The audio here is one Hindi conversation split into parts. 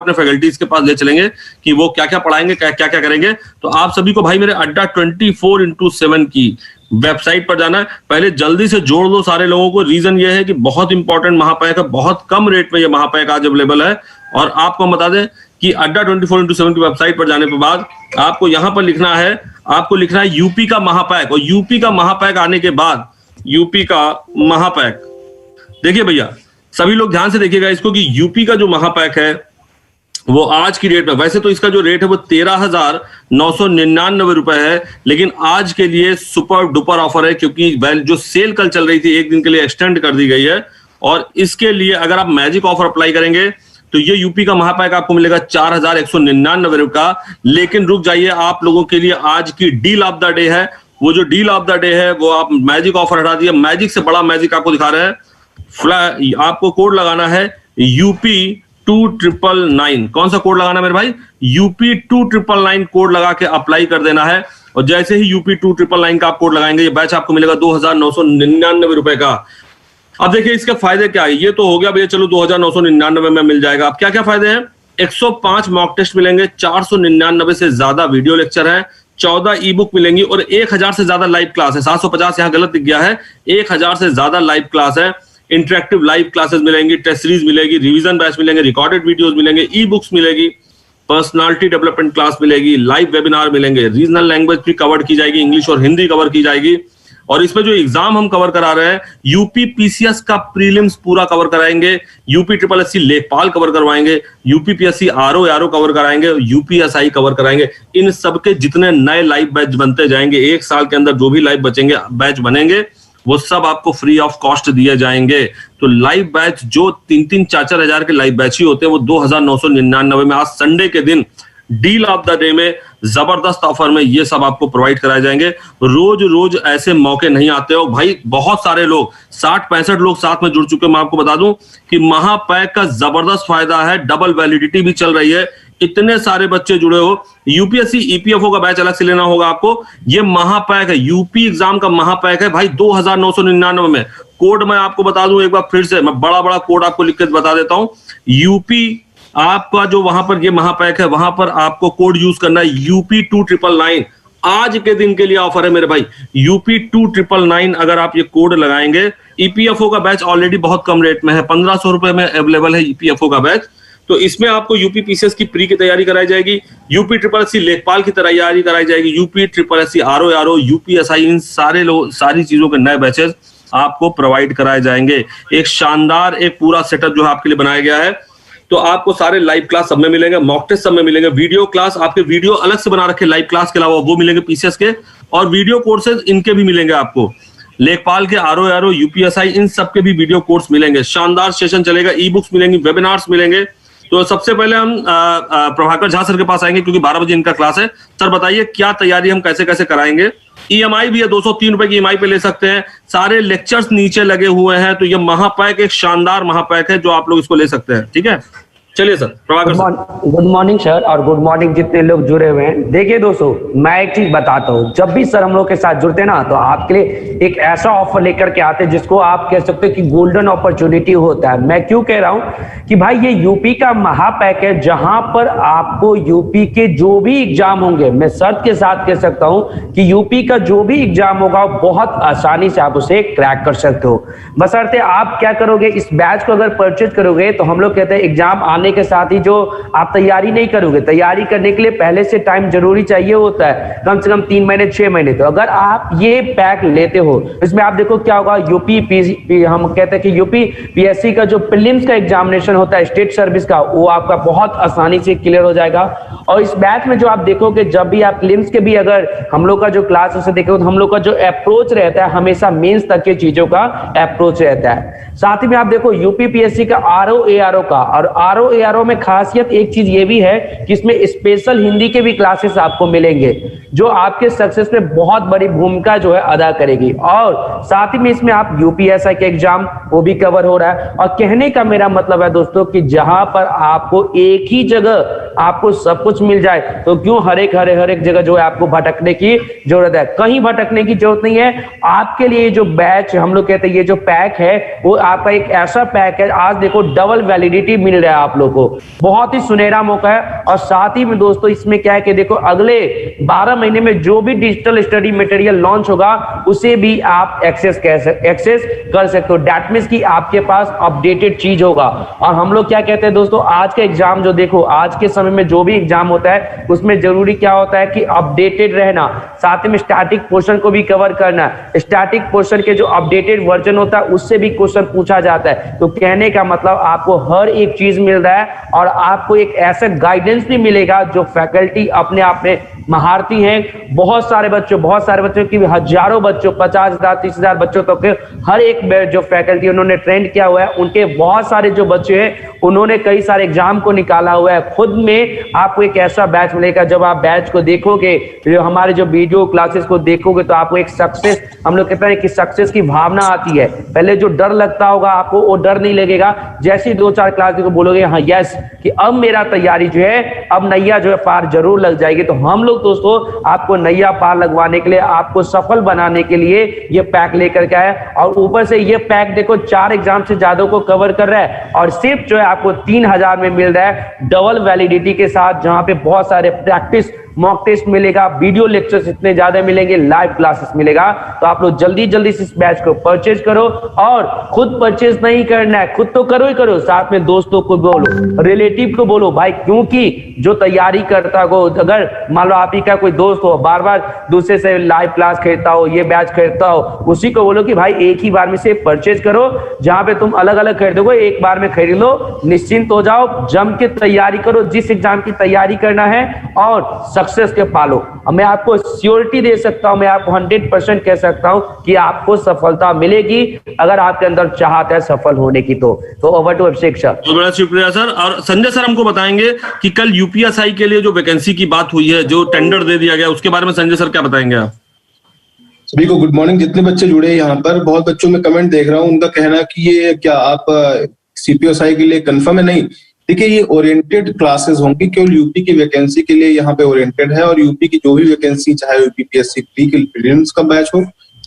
अपने फैकल्टीज के पास ले चलेंगे कि वो क्या क्या पढ़ाएंगे, क्या क्या करेंगे। तो आप सभी को भाई मेरे अड्डा 24x7 की वेबसाइट पर जाना है, पहले जल्दी से जोड़ दो सारे लोगों को। रीजन ये है कि बहुत इंपॉर्टेंट महापैक है, बहुत कम रेट में ये महापैक आज अवेलेबल है। और आपको हम बता दें कि अड्डा 24x7 की वेबसाइट पर जाने के बाद आपको यहां पर लिखना है यूपी का महापैक। और यूपी का महापैक आने के बाद यूपी का महापैक, देखिए भैया सभी लोग ध्यान से देखिएगा इसको कि यूपी का जो महापैक है वो आज की रेट में, वैसे तो इसका जो रेट है वो 13,999 रुपए है, लेकिन आज के लिए सुपर डुपर ऑफर है क्योंकि जो सेल कल चल रही थी एक दिन के लिए एक्सटेंड कर दी गई है। और इसके लिए अगर आप मैजिक ऑफर अप्लाई करेंगे तो ये यूपी का महापैक आपको मिलेगा 4,199 रुपए का। लेकिन रुक जाइए, आप लोगों के लिए आज की डील ऑफ द डे है। वो जो डील ऑफ द डे है वो आप मैजिक ऑफर हटा दिए, मैजिक से बड़ा मैजिक आपको दिखा रहे हैं। आपको कोड लगाना है UP2999। कौन सा कोड लगाना है मेरे भाई? UP2999 कोड लगा के अप्लाई कर देना है। और जैसे ही UP2999 का आप कोड लगाएंगे ये बैच आपको मिलेगा 2,999 रुपए का। अब देखिए इसके फायदे क्या है। ये तो हो गया भैया, चलो 2,999 में मिल जाएगा। अब क्या क्या फायदे हैं? 105 मॉक टेस्ट मिलेंगे, 499 से ज्यादा वीडियो लेक्चर है, 14 ई बुक मिलेंगी और 1000 से ज्यादा लाइव क्लास है। 750 यहां गलत दिख गया है, 1000 से ज्यादा लाइव क्लास है। इंटरेक्टिव लाइव क्लासेस मिलेंगी, टेस्ट सीरीज मिलेगी, रिवीजन बैच मिलेंगे, रिकॉर्डेड वीडियोस मिलेंगे, ई बुक्स मिलेगी, पर्सनालिटी डेवलपमेंट क्लास मिलेगी, लाइव वेबिनार मिलेंगे, रीजनल लैंग्वेज भी कवर की जाएगी, इंग्लिश और हिंदी कवर की जाएगी। और इसमें जो एग्जाम हम कवर करा रहे हैं, यूपी पीसीएस का प्रीलिम्स पूरा कवर कराएंगे, यूपी ट्रिपल एससी लेखपाल कवर करवाएंगे, यूपी पीएससी आरओ कवर कराएंगे, यूपीएसआई कवर कराएंगे। इन सबके जितने नए लाइव बैच बनते जाएंगे, एक साल के अंदर जो भी लाइव बचेंगे बैच बनेंगे वो सब आपको फ्री ऑफ कॉस्ट दिए जाएंगे। तो लाइव बैच जो 3-3, 4-4 हजार के लाइव बैच ही होते हैं वो 2,999 में आज संडे के दिन डील ऑफ द डे में जबरदस्त ऑफर में ये सब आपको प्रोवाइड कराए जाएंगे। रोज रोज ऐसे मौके नहीं आते हो भाई। बहुत सारे लोग 60-65 लोग साथ में जुड़ चुके हैं। मैं आपको बता दूं कि महापैक का जबरदस्त फायदा है, डबल वैलिडिटी भी चल रही है, इतने सारे बच्चे जुड़े हो। यूपीएससी ईपीएफओ का बैच अलग से लेना होगा आपको। ये महापैक है, यूपी एग्जाम का महापैक है भाई 2,999 में। कोड मैं आपको बता दूं एक बार फिर से, मैं बड़ा बड़ा कोड आपको लिख के बता देता हूं। यूपी आपका जो वहां पर ये महापैक है वहां पर आपको कोड यूज करना है UP2999। आज के दिन के लिए ऑफर है मेरे भाई, UP2999 अगर आप ये कोड लगाएंगे। ईपीएफओ का बैच ऑलरेडी बहुत कम रेट में है, 1,500 रुपए में अवेलेबल है ईपीएफओ का बैच। तो इसमें आपको यूपी पीसीएस की प्री की तैयारी कराई जाएगी, यूपी ट्रिपल एससी लेखपाल की तैयारी कराई जाएगी, UP triple SC RO, UPSI, इन सारी चीजों के नए बैचेस आपको प्रोवाइड कराए जाएंगे। एक शानदार एक पूरा सेटअप जो है आपके लिए बनाया गया है। तो आपको सारे लाइव क्लास सब में मिलेंगे, मॉक टेस्ट सब में मिलेंगे, वीडियो क्लास आपके वीडियो अलग से बना रखे लाइव क्लास के अलावा वो मिलेंगे पीसीएस के, और वीडियो कोर्सेज इनके भी मिलेंगे आपको। लेखपाल के आरओ, यूपीएसआई, इन सब के भी वीडियो कोर्स मिलेंगे। शानदार सेशन चलेगा, ई बुक्स मिलेंगी, वेबिनार्स मिलेंगे। तो सबसे पहले हम प्रभाकर झा सर के पास आएंगे क्योंकि 12 बजे इनका क्लास है। सर बताइए क्या तैयारी हम कैसे कैसे कराएंगे? ईएमआई भी है, 203 रुपए की ईएमआई पे ले सकते हैं। सारे लेक्चर्स नीचे लगे हुए हैं। तो ये महापैक एक शानदार महापैक है जो आप लोग इसको ले सकते हैं। ठीक है, चलिए sir Prabhakar sir. Good morning sir, और गुड मॉर्निंग जितने लोग जुड़े हुए हैं। देखिए दोस्तों, मैं एक चीज बताता हूँ, जब भी सर हम लोग के साथ जुड़ते हैं ना तो आपके लिए एक ऐसा ऑफर लेकर के आते हैं जिसको आप कह सकते हैं कि गोल्डन अपॉर्चुनिटी होता है। मैं क्यों कह रहा हूँ कि भाई ये यूपी का महापैक है जहां पर आपको यूपी के जो भी एग्जाम होंगे, मैं शर्त के साथ कह सकता हूँ कि यूपी का जो भी एग्जाम होगा बहुत आसानी से आप उसे क्रैक कर सकते हो। बशर्ते आप क्या करोगे, इस बैच को अगर परचेज करोगे तो हम लोग कहते हैं एग्जाम आने के साथ ही जो आप तैयारी नहीं करोगे, तैयारी करने के लिए पहले से टाइम जरूरी चाहिए होता है, कम से कम 3 महीने 6 महीने। तो अगर आप ये पैक लेते हो, इसमें आप देखो क्या होगा, हम कहते हैं कि यूपी पीएससी का जो प्रीलिम्स का एग्जामिनेशन होता है स्टेट सर्विस का, वो आपका बहुत आसानी से क्लियर हो जाएगा। और इस बैच में जो आप देखोगे, जब भी आप प्रीलिम्स के भी अगर हम लोग का जो क्लास उसे देखोगे तो हम लोग का जो अप्रोच रहता है हमेशा मेंस तक के चीजों का अप्रोच रहता है। साथ ही में आप देखो यूपी पीएससी का आरओ का, और आरओ में खासियत एक चीज ये भी है कि इसमें स्पेशल हिंदी के भी क्लासेस आपको मिलेंगे जो आपके सक्सेस में बहुत बड़ी भूमिका जो है अदा करेगी। और साथ ही में इसमें आप यूपीएसआई के एग्जाम वो भी कवर हो रहा है। और कहने का मेरा मतलब है दोस्तों कि जहां पर आपको एक ही जगह आपको सब कुछ मिल जाए तो क्यों हर एक जगह जो है आपको भटकने की जरूरत है? कहीं भटकने की जरूरत नहीं है। आपके लिए जो बैच हम लोग कहते हैं, ये जो पैक है वो आपका एक ऐसा पैक है, आज देखो डबल वैलिडिटी मिल रहा है आप लोग को, बहुत ही सुनहरा मौका है। और साथ ही में दोस्तों इसमें क्या है कि देखो अगले 12 महीने में जो भी डिजिटल स्टडी मटेरियल लॉन्च होगा उसे भी आप एक्सेस कर सकते हो। दैट मींस कि आपके पास अपडेटेड चीज होगा। और हम लोग क्या कहते हैं दोस्तों, आज का एग्जाम जो देखो, आज के समय में जो भी एग्जाम होता है उसमें जरूरी क्या होता है कि अपडेटेड रहना, साथ में स्टैटिक पोर्शन को भी कवर करना। स्टैटिक पोर्शन के जो अपडेटेड वर्जन होता है उससे भी क्वेश्चन पूछा जाता है। तो कहने का मतलब आपको हर एक चीज मिल रहा है और आपको एक ऐसा गाइडेंस भी मिलेगा जो फैकल्टी अपने आप में महारती हैं। बहुत सारे बच्चों की हजारों बच्चों, 50,000 30,000 बच्चों तक के हर एक जो फैकल्टी उन्होंने ट्रेंड किया हुआ है, उनके बहुत सारे जो बच्चे हैं उन्होंने कई सारे एग्जाम को निकाला हुआ है। खुद में आपको एक ऐसा बैच मिलेगा, जब आप बैच को देखोगे, जो हमारे जो वीडियो क्लासेस को देखोगे तो आपको एक सक्सेस, हम लोग कहते हैं कि सक्सेस की भावना आती है। पहले जो डर लगता होगा आपको, वो डर नहीं लगेगा। जैसे ही 2-4 क्लास को बोलोगे हाँ यस कि अब मेरा तैयारी जो है, अब नैया जो है पार जरूर लग जाएगी। तो हम लोग दोस्तों आपको नैया पार लगवाने के लिए, आपको सफल बनाने के लिए ये पैक लेकर के आए। और ऊपर से ये पैक देखो 4 एग्जाम से ज्यादा को कवर कर रहा है और सिर्फ जो है आपको 3,000 में मिल रहा है, डबल वैलिडिटी के साथ, जहां पे बहुत सारे प्रैक्टिस मॉक टेस्ट मिलेगा, वीडियो लेक्चर्स इतने ज्यादा मिलेंगे, लाइव क्लासेस मिलेगा। तो आप लोग जल्दी से इस बैच को परचेज करो। और खुद परचेज नहीं करना है, खुद तो करो ही करो, साथ में दोस्तों को बोलो, रिलेटिव को बोलो भाई, क्योंकि जो तैयारी करता हो, अगर मान लो आप ही का कोई दोस्त हो बार बार दूसरे से लाइव क्लास खरीदता हो, ये बैच खरीदता हो, उसी को बोलो कि भाई एक ही बार में से परचेज करो। जहां पे तुम अलग अलग खरीदोगे, एक बार में खरीद लो, निश्चिंत हो जाओ, जम के तैयारी करो, जिस एग्जाम की तैयारी करना है और सक्सेस के पालो। मैं आपको श्योरिटी दे सकता हूं, मैं आपको 100% कह सकता हूं कि आपको सफलता मिलेगी अगर आपके अंदर चाहत है सफल होने की। तो ओवर टू अभिषेक सर। बहुत बड़ा शुक्रिया सर। और संजय सर हमको बताएंगे कि कल यूपीएसआई के लिए जो वैकेंसी की बात हुई है, जो टेंडर दे दिया गया, उसके बारे में संजय सर क्या बताएंगे आप? सभी को गुड मॉर्निंग। जितने बच्चे जुड़े हैं यहाँ पर, बहुत बच्चों में कमेंट देख रहा हूँ, उनका कहना कि ये क्या आप सीपीएसआई के लिए कंफर्म है? नहीं, देखिए ये ओरिएंटेड क्लासेस होंगी, केवल यूपी की वैकेंसी के लिए यहाँ पे ओरिएंटेड है। और यूपी की जो भी वैकेंसी, चाहे यूपीपीएससी प्री के प्रीलिम्स का बैच हो,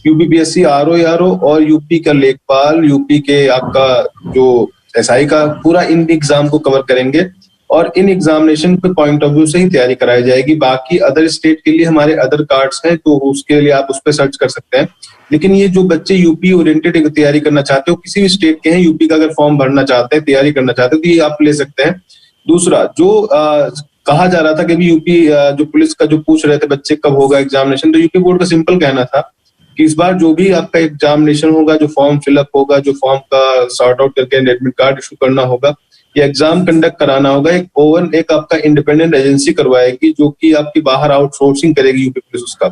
यूपीपीएससी आरओ और यूपी का लेखपाल, यूपी के आपका जो एसआई का, पूरा इन एग्जाम को कवर करेंगे और इन एग्जामिनेशन के पॉइंट ऑफ व्यू से ही तैयारी कराई जाएगी। बाकी अदर स्टेट के लिए हमारे अदर कार्ड्स हैं, तो उसके लिए आप उस पर सर्च कर सकते हैं। लेकिन ये जो बच्चे यूपी ओरिएंटेड तैयारी करना चाहते हो, किसी भी स्टेट के हैं, यूपी का अगर फॉर्म भरना चाहते हैं, तैयारी करना चाहते हैं, तो ये आप ले सकते हैं। दूसरा, जो कहा जा रहा था कि यूपी जो पुलिस का जो पूछ रहे थे बच्चे कब होगा एग्जामिनेशन, तो यूपी बोर्ड का सिंपल कहना था कि इस बार जो भी आपका एग्जामिनेशन होगा, जो फॉर्म फिलअप होगा, जो फॉर्म का सॉर्ट आउट करके एडमिट कार्ड इशू करना होगा, ये एग्जाम कंडक्ट कराना होगा, एक आपका इंडिपेंडेंट एजेंसी करवाएगी, जो कि आपकी बाहर आउटसोर्सिंग करेगी यूपी पुलिस उसका।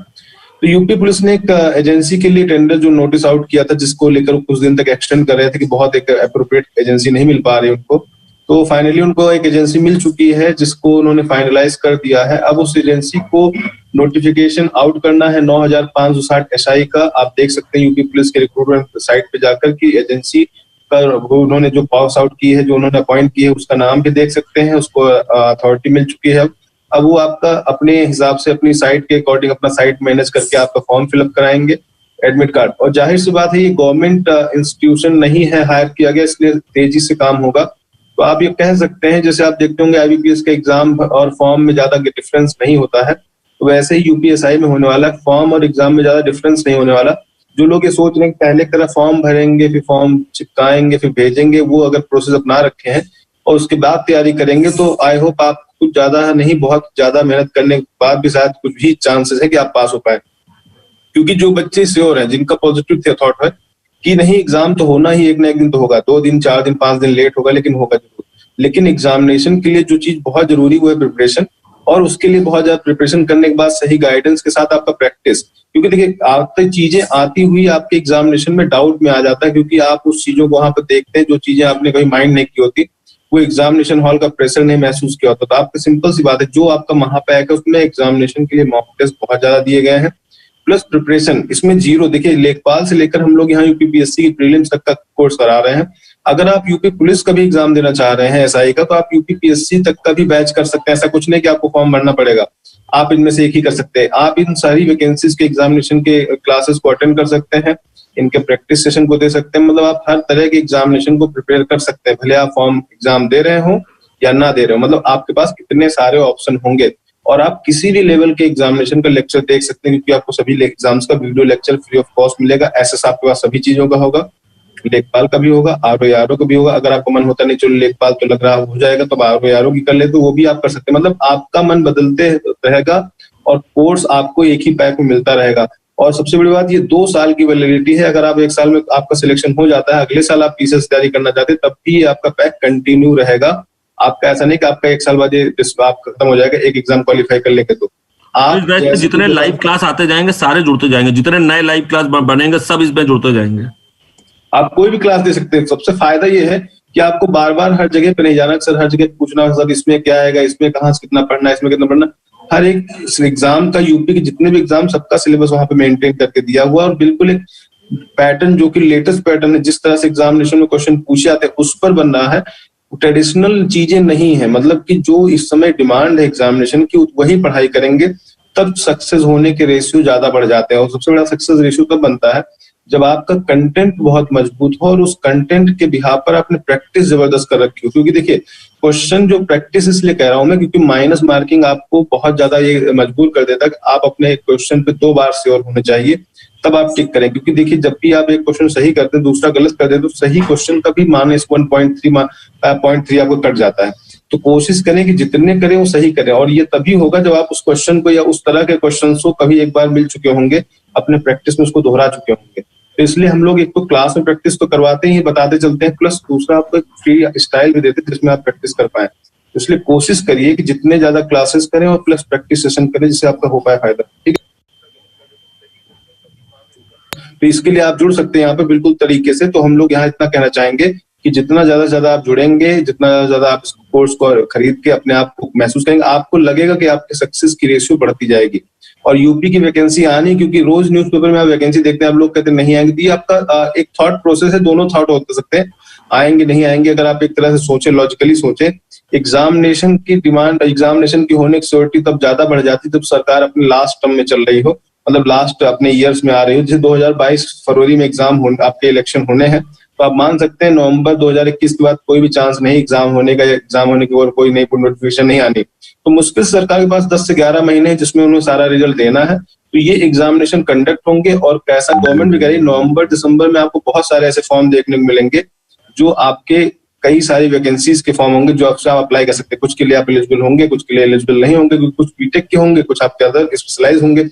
तो यूपी पुलिस ने एक एजेंसी के लिए टेंडर जो नोटिस आउट किया था, जिसको लेकर कुछ दिन तक एक्सटेंड कर रहे थे कि बहुत एक एप्रोप्रिएट एजेंसी नहीं मिल पा रही उनको, तो फाइनली उनको एक एजेंसी मिल चुकी है जिसको उन्होंने फाइनलाइज कर दिया है। अब उस एजेंसी को नोटिफिकेशन आउट करना है 9,560 एसआई का। आप देख सकते हैं यूपी पुलिस के रिक्रूटमेंट साइट पे जाकर कि एजेंसी का उन्होंने जो पास आउट की है, जो उन्होंने अपॉइंट की है, उसका नाम भी देख सकते हैं, उसको अथॉरिटी मिल चुकी है। अब वो आपका अपने हिसाब से अपनी साइट के अकॉर्डिंग अपना साइट मैनेज करके आपका फॉर्म फिलअप कराएंगे, एडमिट कार्ड। और जाहिर सी बात है, ये गवर्नमेंट इंस्टीट्यूशन नहीं है, हायर किया गया, इसलिए तेजी से काम होगा। तो आप ये कह सकते हैं, जैसे आप देखते होंगे आईबीपीएस के एग्जाम और फॉर्म में ज्यादा डिफरेंस नहीं होता है, तो वैसे ही यूपीएसआई में होने वाला, फॉर्म और एग्जाम में ज्यादा डिफरेंस नहीं होने वाला। जो लोग ये सोच रहे हैं कि पहले की तरह फॉर्म भरेंगे, फिर फॉर्म चिपकाएंगे, फिर भेजेंगे, वो अगर प्रोसेस अपना रखे हैं और उसके बाद तैयारी करेंगे, तो आई होप आप कुछ ज्यादा नहीं, बहुत ज्यादा मेहनत करने के बाद भी शायद कुछ भी चांसेस है कि आप पास हो पाए। क्योंकि जो बच्चे श्योर हैं, जिनका पॉजिटिव थॉट है कि नहीं एग्जाम तो होना ही, एक ना एक दिन तो होगा, 2 दिन 4 दिन 5 दिन लेट होगा, लेकिन होगा जरूर। लेकिन एग्जामिनेशन के लिए जो चीज बहुत जरूरी वो है प्रिपरेशन, और उसके लिए बहुत ज्यादा प्रिपरेशन करने के बाद सही गाइडेंस के साथ आपका प्रैक्टिस। क्योंकि देखिए, आपकी चीजें आती हुई आपके एग्जामिनेशन में डाउट में आ जाता है, क्योंकि आप उस चीजों को वहां पर देखते हैं जो चीजें आपने कभी माइंड नहीं की होती, वो एग्जामिनेशन हॉल का प्रेशर नहीं महसूस किया होता। तो आपको सिंपल सी बात है, जो आपका महापैक है उसमें एग्जामिनेशन के लिए मॉक टेस्ट बहुत ज्यादा दिए गए हैं, प्लस प्रिपरेशन इसमें जीरो। देखिए, लेखपाल से लेकर हम लोग यहाँ यूपीपीएससी की प्रीलिम्स तक का कोर्स करा रहे हैं। अगर आप यूपी पुलिस का भी एग्जाम देना चाह रहे हैं एसआई का, तो आप यूपीपीएससी तक का भी बैच कर सकते हैं। ऐसा कुछ नहीं कि आपको फॉर्म भरना पड़ेगा, आप इनमें से एक ही कर सकते हैं। आप इन सारी वैकेंसीज के एग्जामिनेशन के क्लासेस को अटेंड कर सकते हैं, इनके प्रैक्टिस सेशन को दे सकते हैं। मतलब आप हर तरह के एग्जामिनेशन को प्रिपेयर कर सकते हैं, भले आप फॉर्म एग्जाम दे रहे हो या ना दे रहे हो, मतलब आपके पास कितने सारे ऑप्शन होंगे। और आप किसी भी लेवल के एग्जामिनेशन का लेक्चर देख सकते हैं, क्योंकि आपको सभी एग्जाम्स का video lecture free of cost मिलेगा। एसएस आपके पास सभी चीजों का होगा, लेखपाल का भी होगा, आरओ का भी होगा। अगर आपको मन होता नहीं चलो लेखपाल तो लग रहा हो जाएगा, तो आरओ की कर ले तो वो भी आप कर सकते हैं। मतलब आपका मन बदलते रहेगा और कोर्स आपको एक ही पैक में मिलता रहेगा। और सबसे बड़ी बात, ये 2 साल की वैलिडिटी है। अगर आप 1 साल में आपका सिलेक्शन हो जाता है, अगले साल आप पीसीएस तैयारी करना चाहते हैं, तब भी आपका पैक कंटिन्यू रहेगा। आपका ऐसा नहीं कि आपका 1 साल बाद ये आप खत्म हो जाएगा एक एग्जाम क्वालिफाई कर लेंगे तो। इस बैच में जितने लाइव क्लास आते जाएंगे सारे जुड़ते जाएंगे, जितने नए लाइव क्लास बनेंगे सब इसमें जुड़ते जाएंगे। आप कोई भी क्लास दे सकते हैं। सबसे फायदा ये है कि आपको बार बार हर जगह पे नहीं जाना, सर हर जगह पूछना सर इसमें क्या आएगा, इसमें कहाँ से कितना पढ़ना है, इसमें कितना पढ़ना। हर एक एग्जाम का, यूपी के जितने भी एग्जाम, सबका सिलेबस वहां पे मेंटेन करके दिया हुआ, और बिल्कुल एक पैटर्न जो कि लेटेस्ट पैटर्न है, जिस तरह से एग्जामिनेशन में क्वेश्चन पूछे जाते हैं उस पर बन रहा है। ट्रेडिशनल चीजें नहीं है, मतलब कि जो इस समय डिमांड है एग्जामिनेशन की वही पढ़ाई करेंगे, तब सक्सेस होने के रेशियो ज्यादा बढ़ जाते हैं। और सबसे बड़ा सक्सेस रेशियो तब बनता है जब आपका कंटेंट बहुत मजबूत हो और उस कंटेंट के बिहाफ पर आपने प्रैक्टिस जबरदस्त कर रखी हो। क्योंकि देखिए क्वेश्चन जो प्रैक्टिस इसलिए कह रहा हूं मैं, क्योंकि माइनस मार्किंग आपको बहुत ज्यादा ये मजबूर कर देता है कि आप अपने क्वेश्चन पे 2 बार श्योर होने चाहिए, तब आप टिक करें। क्योंकि देखिए जब भी आप एक क्वेश्चन सही करते हैं दूसरा गलत कर देते, तो सही क्वेश्चन का भी -1.3 आपको कट जाता है। तो कोशिश करें कि जितने करें वो सही करें, और ये तभी होगा जब आप उस क्वेश्चन को या उस तरह के क्वेश्चन को कभी एक बार मिल चुके होंगे, अपने प्रैक्टिस में उसको दोहरा चुके होंगे। तो इसलिए हम लोग एक तो क्लास में प्रैक्टिस तो करवाते ही, बताते चलते हैं, प्लस दूसरा आपको एक फ्री स्टाइल भी देते हैं जिसमें आप प्रैक्टिस कर पाए। तो इसलिए कोशिश करिए कि जितने ज्यादा क्लासेस करें और प्लस प्रैक्टिस सेशन करें, जिससे आपका हो पाए फायदा। ठीक है, तो इसके लिए आप जुड़ सकते हैं यहाँ पे बिल्कुल तरीके से। तो हम लोग यहाँ इतना कहना चाहेंगे कि जितना ज्यादा आप जुड़ेंगे, जितना ज्यादा आप इस कोर्स को खरीद के अपने आप को महसूस करेंगे, आपको लगेगा कि आपके सक्सेस की रेशियो बढ़ती जाएगी। और यूपी की वैकेंसी आनी, क्योंकि रोज न्यूज़पेपर में आप वैकेंसी देखते हैं, आप लोग कहते हैं नहीं आएंगे, ये आपका एक थॉट प्रोसेस है। दोनों थॉट हो सकते हैं, आएंगे नहीं आएंगे। अगर आप एक तरह से सोचे, लॉजिकली सोचे, एग्जामिनेशन की डिमांड, एग्जामिनेशन की होने की श्योरिटी तब ज्यादा बढ़ जाती जब सरकार अपने लास्ट टर्म में चल रही हो, मतलब लास्ट अपने ईयर्स में आ रही हो। जैसे 2022 फरवरी में एग्जाम आपके इलेक्शन होने हैं, तो आप मान सकते हैं नवंबर 2021 के बाद कोई भी चांस नहीं एग्जाम होने का, या एग्जाम होने की और कोई नई नोटिफिकेशन नहीं आनी। तो मुश्किल से सरकार के पास 10 से 11 महीने जिसमें उन्हें सारा रिजल्ट देना है। तो ये एग्जामिनेशन कंडक्ट होंगे, और कैसा गवर्नमेंट भी कह रही है, नवंबर दिसंबर में आपको बहुत सारे ऐसे फॉर्म देखने को मिलेंगे जो आपके कई सारी वैकेंसीज के फॉर्म होंगे जो आप अप्लाई कर सकते हैं। कुछ के लिए आप एलिजिबल होंगे, कुछ के लिए एलिजिबल नहीं होंगे, कुछ बीटेक के होंगे, कुछ आपके अदर स्पेशलाइज होंगे।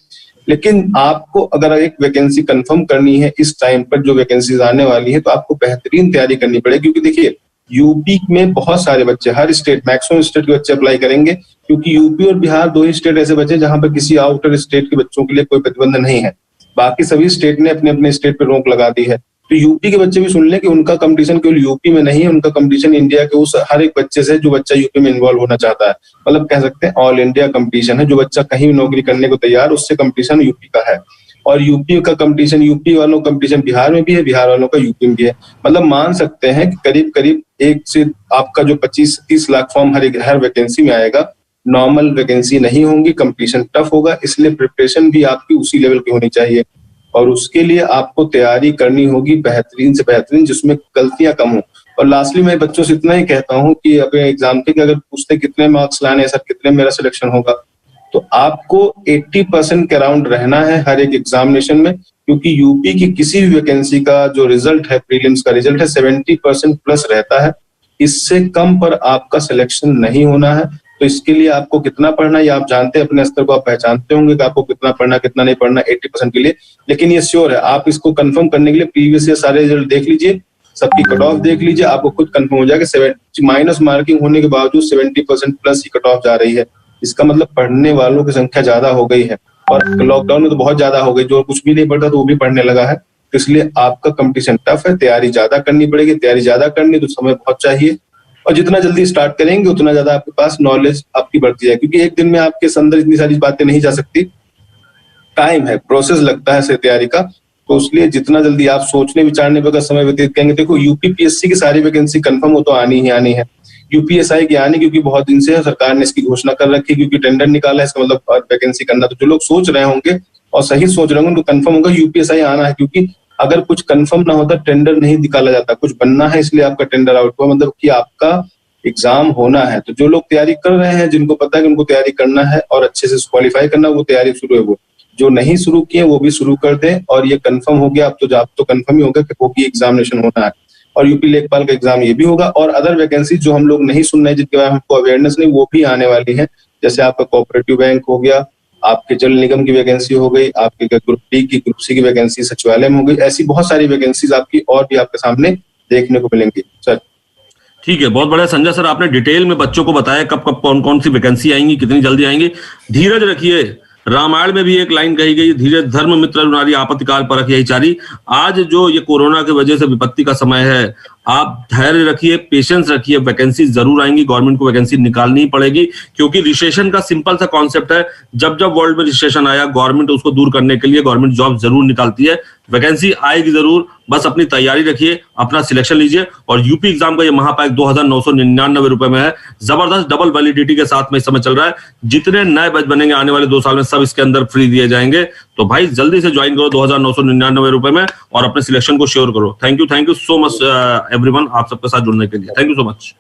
लेकिन आपको अगर एक वैकेंसी कंफर्म करनी है इस टाइम पर जो वैकेंसीज आने वाली है, तो आपको बेहतरीन तैयारी करनी पड़ेगी। क्योंकि देखिए यूपी में बहुत सारे बच्चे, हर स्टेट, मैक्सिमम स्टेट के बच्चे अप्लाई करेंगे, क्योंकि यूपी और बिहार 2 ही स्टेट ऐसे बचे जहां पर किसी आउटर स्टेट के बच्चों के लिए कोई प्रतिबंध नहीं है। बाकी सभी स्टेट ने अपने अपने स्टेट पर रोक लगा दी है। तो यूपी के बच्चे भी सुन लें कि उनका कंपटीशन केवल यूपी में नहीं है, उनका कंपटीशन इंडिया के उस हर एक बच्चे से जो बच्चा यूपी में इन्वॉल्व होना चाहता है। मतलब कह सकते हैं ऑल इंडिया कंपटीशन है, जो बच्चा कहीं भी नौकरी करने को तैयार, उससे कंपटीशन यूपी का है। और यूपी का कंपटीशन, यूपी वालों का कंपटीशन बिहार में भी है, बिहार वालों का यूपी में भी है। मतलब मान सकते हैं कि करीब करीब 1 से आपका जो 25 से 30 लाख फॉर्म हर वैकेंसी में आएगा। नॉर्मल वैकेंसी नहीं होंगी, कंपटीशन टफ होगा, इसलिए प्रिपरेशन भी आपकी उसी लेवल की होनी चाहिए। और उसके लिए आपको तैयारी करनी होगी बेहतरीन से बेहतरीन, जिसमें गलतियां कम हो। और लास्टली मैं बच्चों से इतना ही कहता हूं कि अपने एग्जाम के अगर पूछते कितने मार्क्स लाने हैं सर, कितने मेरा सिलेक्शन होगा, तो आपको 80% के अराउंड रहना है हर एक एग्जामिनेशन में। क्योंकि यूपी की किसी भी वैकेंसी का जो रिजल्ट है, प्रीलिम्स का रिजल्ट है, 70% प्लस रहता है। इससे कम पर आपका सिलेक्शन नहीं होना है। तो इसके लिए आपको कितना पढ़ना है ये आप जानते हैं, अपने स्तर को आप पहचानते होंगे कि आपको कितना पढ़ना कितना नहीं पढ़ना 80% के लिए। लेकिन ये श्योर है, आप इसको कंफर्म करने के लिए प्रीवियस ईयर सारे रिजल्ट देख लीजिए, सबकी कट ऑफ देख लीजिए, आपको खुद कंफर्म हो जाएगा। माइनस मार्किंग होने के बावजूद 70% प्लस ही कट ऑफ जा रही है। इसका मतलब पढ़ने वालों की संख्या ज्यादा हो गई है, और लॉकडाउन में तो बहुत ज्यादा हो गई, जो कुछ भी नहीं पढ़ता तो वो भी पढ़ने लगा है। तो इसलिए आपका कंपटीशन टफ है, तैयारी ज्यादा करनी पड़ेगी। तैयारी ज्यादा करनी तो समय बहुत चाहिए, और जितना जल्दी स्टार्ट करेंगे उतना ज्यादा आपके पास नॉलेज आपकी बढ़ती है। क्योंकि एक दिन में आपके अंदर इतनी सारी बातें नहीं जा सकती, टाइम है, प्रोसेस लगता है तैयारी का। तो इसलिए जितना जल्दी आप सोचने विचारने पर समय व्यतीत करेंगे। देखो यूपीपीएससी की सारी वैकेंसी कंफर्म हो तो आनी ही आनी है, यूपीएसआई की आनी, क्योंकि बहुत दिन से सरकार ने इसकी घोषणा कर रखी है, क्योंकि टेंडर निकाला है, इसका मतलब वैकेंसी करना। तो जो लोग सोच रहे होंगे और सही सोच रहे होंगे उनको कंफर्म होगा यूपीएसआई आना है। क्योंकि अगर कुछ कंफर्म ना होता टेंडर नहीं निकाला जाता, कुछ बनना है इसलिए आपका टेंडर आउट हुआ, मतलब कि आपका एग्जाम होना है। तो जो लोग तैयारी कर रहे हैं, जिनको पता है कि उनको तैयारी करना है और अच्छे से क्वालिफाई करना, वो तैयारी शुरू है। वो जो नहीं शुरू किए वो भी शुरू कर दें। और ये कंफर्म हो गया, अब तो कंफर्म ही होगा कि होगी एग्जामिनेशन होना है। और यूपी लेखपाल का एग्जाम ये भी होगा। और अदर वैकेंसी जो हम लोग नहीं सुन रहे, जिनके बारे में हमको अवेयरनेस नहीं, वो भी आने वाली है। जैसे आपका कोऑपरेटिव बैंक हो गया, आपके जल निगम की वैकेंसी हो गई, आपके ग्रुप डी की, ग्रुप सी की वैकेंसी सचिवालय में हो गई। ऐसी बहुत सारी वैकेंसीज आपकी और भी आपके सामने देखने को मिलेंगी सर। ठीक है, बहुत बढ़िया संजय सर, आपने डिटेल में बच्चों को बताया कब कब कौन कौन सी वैकेंसी आएंगी, कितनी जल्दी आएंगी। धीरज रखिए, रामायण में भी एक लाइन कही गई, धीरज धर्म मित्र नारी आपत्तिकाल परख यही चारी। आज जो ये कोरोना की वजह से विपत्ति का समय है, आप धैर्य रखिए, पेशेंस रखिए, वैकेंसी जरूर आएंगी, गवर्नमेंट को वैकेंसी निकालनी ही पड़ेगी। क्योंकि रिसेशन का सिंपल सा कॉन्सेप्ट है, जब जब वर्ल्ड में रिसेशन आया, गवर्नमेंट उसको दूर करने के लिए गवर्नमेंट जॉब जरूर निकालती है। वैकेंसी आएगी जरूर, बस अपनी तैयारी रखिए, अपना सिलेक्शन लीजिए। और यूपी एग्जाम का ये महापैक 2,999 रुपए में है, जबरदस्त डबल वैलिडिटी के साथ में इस समय चल रहा है। जितने नए बैच बनेंगे आने वाले 2 साल में, सब इसके अंदर फ्री दिए जाएंगे। तो भाई जल्दी से ज्वाइन करो 2,999 रुपए में और अपने सिलेक्शन को श्योर करो। Thank you so much everyone, आप सबके साथ जुड़ने के लिए थैंक यू सो मच।